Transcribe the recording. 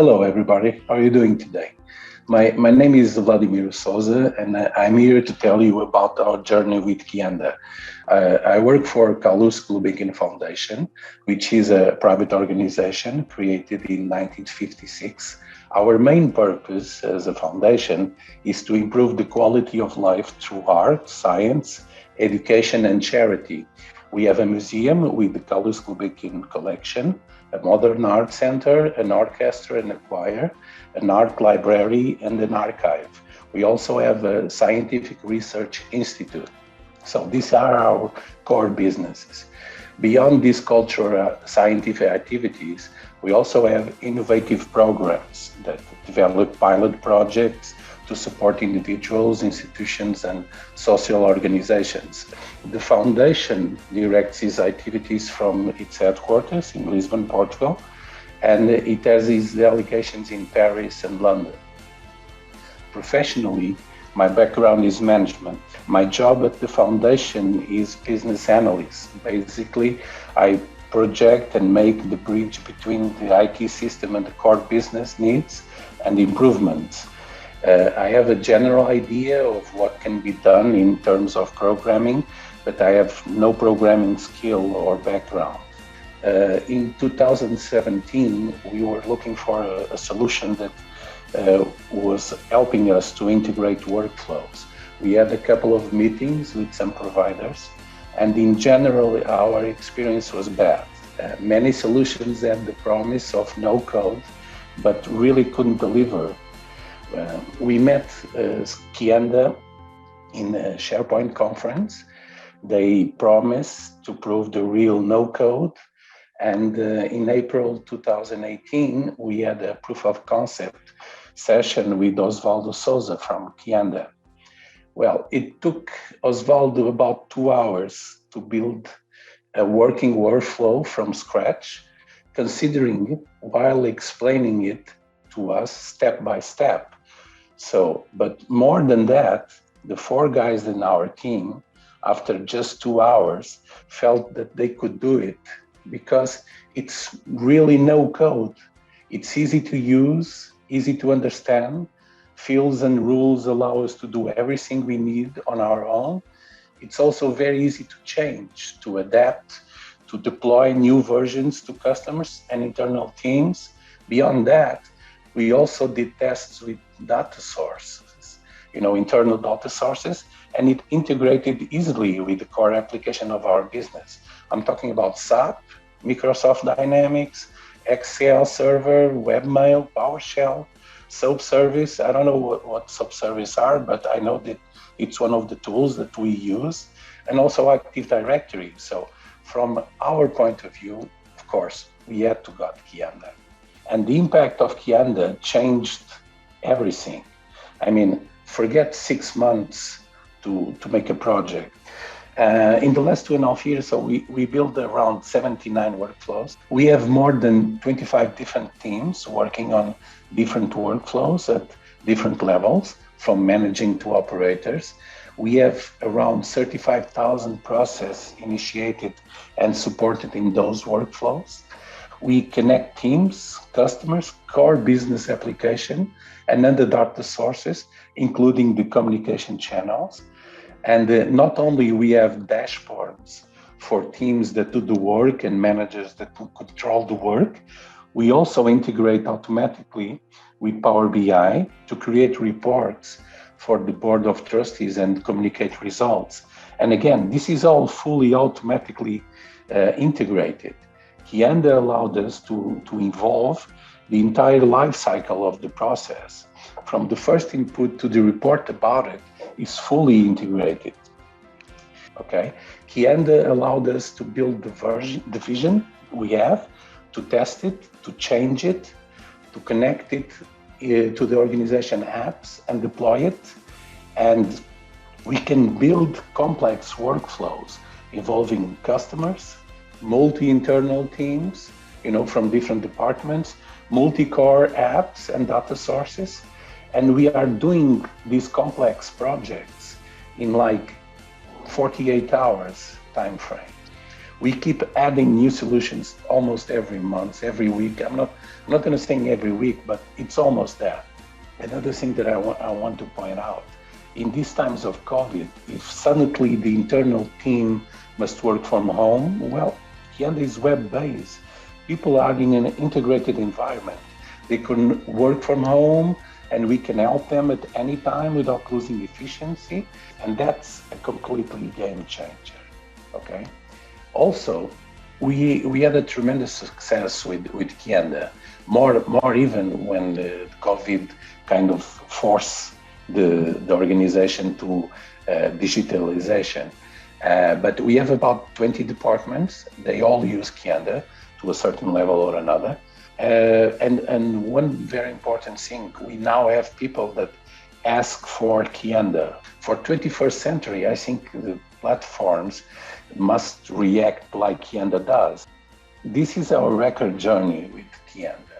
Hello, everybody. How are you doing today? My name is Vladimiro Sousa, and I'm here to tell you about our journey with Kianda. I work for Calouse Gulbenkian Foundation, which is a private organization created in 1956. Our main purpose as a foundation is to improve the quality of life through art, science, education, and charity. We have a museum with the Calouse Gulbenkian collection, a modern art center, an orchestra and a choir, an art library, and an archive. We also have a scientific research institute. So these are our core businesses. Beyond these cultural scientific activities, we also have innovative programs that develop pilot projects to support individuals, institutions, and social organizations. The foundation directs its activities from its headquarters in Lisbon, Portugal, and it has its delegations in Paris and London. Professionally, my background is management. My job at the foundation is business analyst. Basically, I project and make the bridge between the IT system and the core business needs and improvements. I have a general idea of what can be done in terms of programming, but I have no programming skill or background. In 2017, we were looking for a solution that was helping us to integrate workflows. We had a couple of meetings with some providers, and in general, our experience was bad. Many solutions had the promise of no code, but really couldn't deliver. We met Kianda in a SharePoint conference. They promised to prove the real no code. And in April 2018, we had a proof of concept session with Osvaldo Sousa from Kianda. Well, it took Osvaldo about 2 hours to build a working workflow from scratch, considering while explaining it to us step by step. But more than that, the 4 guys in our team, after just 2 hours, felt that they could do it because it's really no code. It's easy to use, easy to understand. Fields and rules allow us to do everything we need on our own. It's also very easy to change, to adapt, to deploy new versions to customers and internal teams. Beyond that, we also did tests with data sources, internal data sources, and it integrated easily with the core application of our business. I'm talking about SAP, Microsoft Dynamics, Excel Server, Webmail, PowerShell, SOAP Service. I don't know what SOAP Service are, but I know that it's one of the tools that we use, and also Active Directory. So from our point of view, of course, we had to got Kianda. And the impact of Kianda changed everything. I mean, forget 6 months to make a project. In the last 2.5 years, so we built around 79 workflows. We have more than 25 different teams working on different workflows at different levels, from managing to operators. We have around 35,000 processes initiated and supported in those workflows. We connect teams, customers, core business application, and then the data sources, including the communication channels. And not only we have dashboards for teams that do the work and managers that control the work, we also integrate automatically with Power BI to create reports for the board of trustees and communicate results. And again, this is all fully automatically integrated. Kianda allowed us to involve the entire life cycle of the process. From the first input to the report about it is fully integrated. Okay, Kianda allowed us to build the vision we have, to test it, to change it, to connect it to the organization apps and deploy it. And we can build complex workflows involving customers, multi-internal teams, from different departments, multi-core apps and data sources. And we are doing these complex projects in like 48 hours time frame. We keep adding new solutions almost every month, every week. I'm not going to say every week, but it's almost there. Another thing that I want to point out, in these times of COVID, if suddenly the internal team must work from home, well, Kianda is web-based. People are in an integrated environment. They can work from home and we can help them at any time without losing efficiency. And that's a completely game changer, okay? Also, we had a tremendous success with Kianda, more even when the COVID kind of forced the organization to digitalization. But we have about 20 departments. They all use Kianda to a certain level or another. And one very important thing, we now have people that ask for Kianda. For 21st century, I think the platforms must react like Kianda does. This is our record journey with Kianda.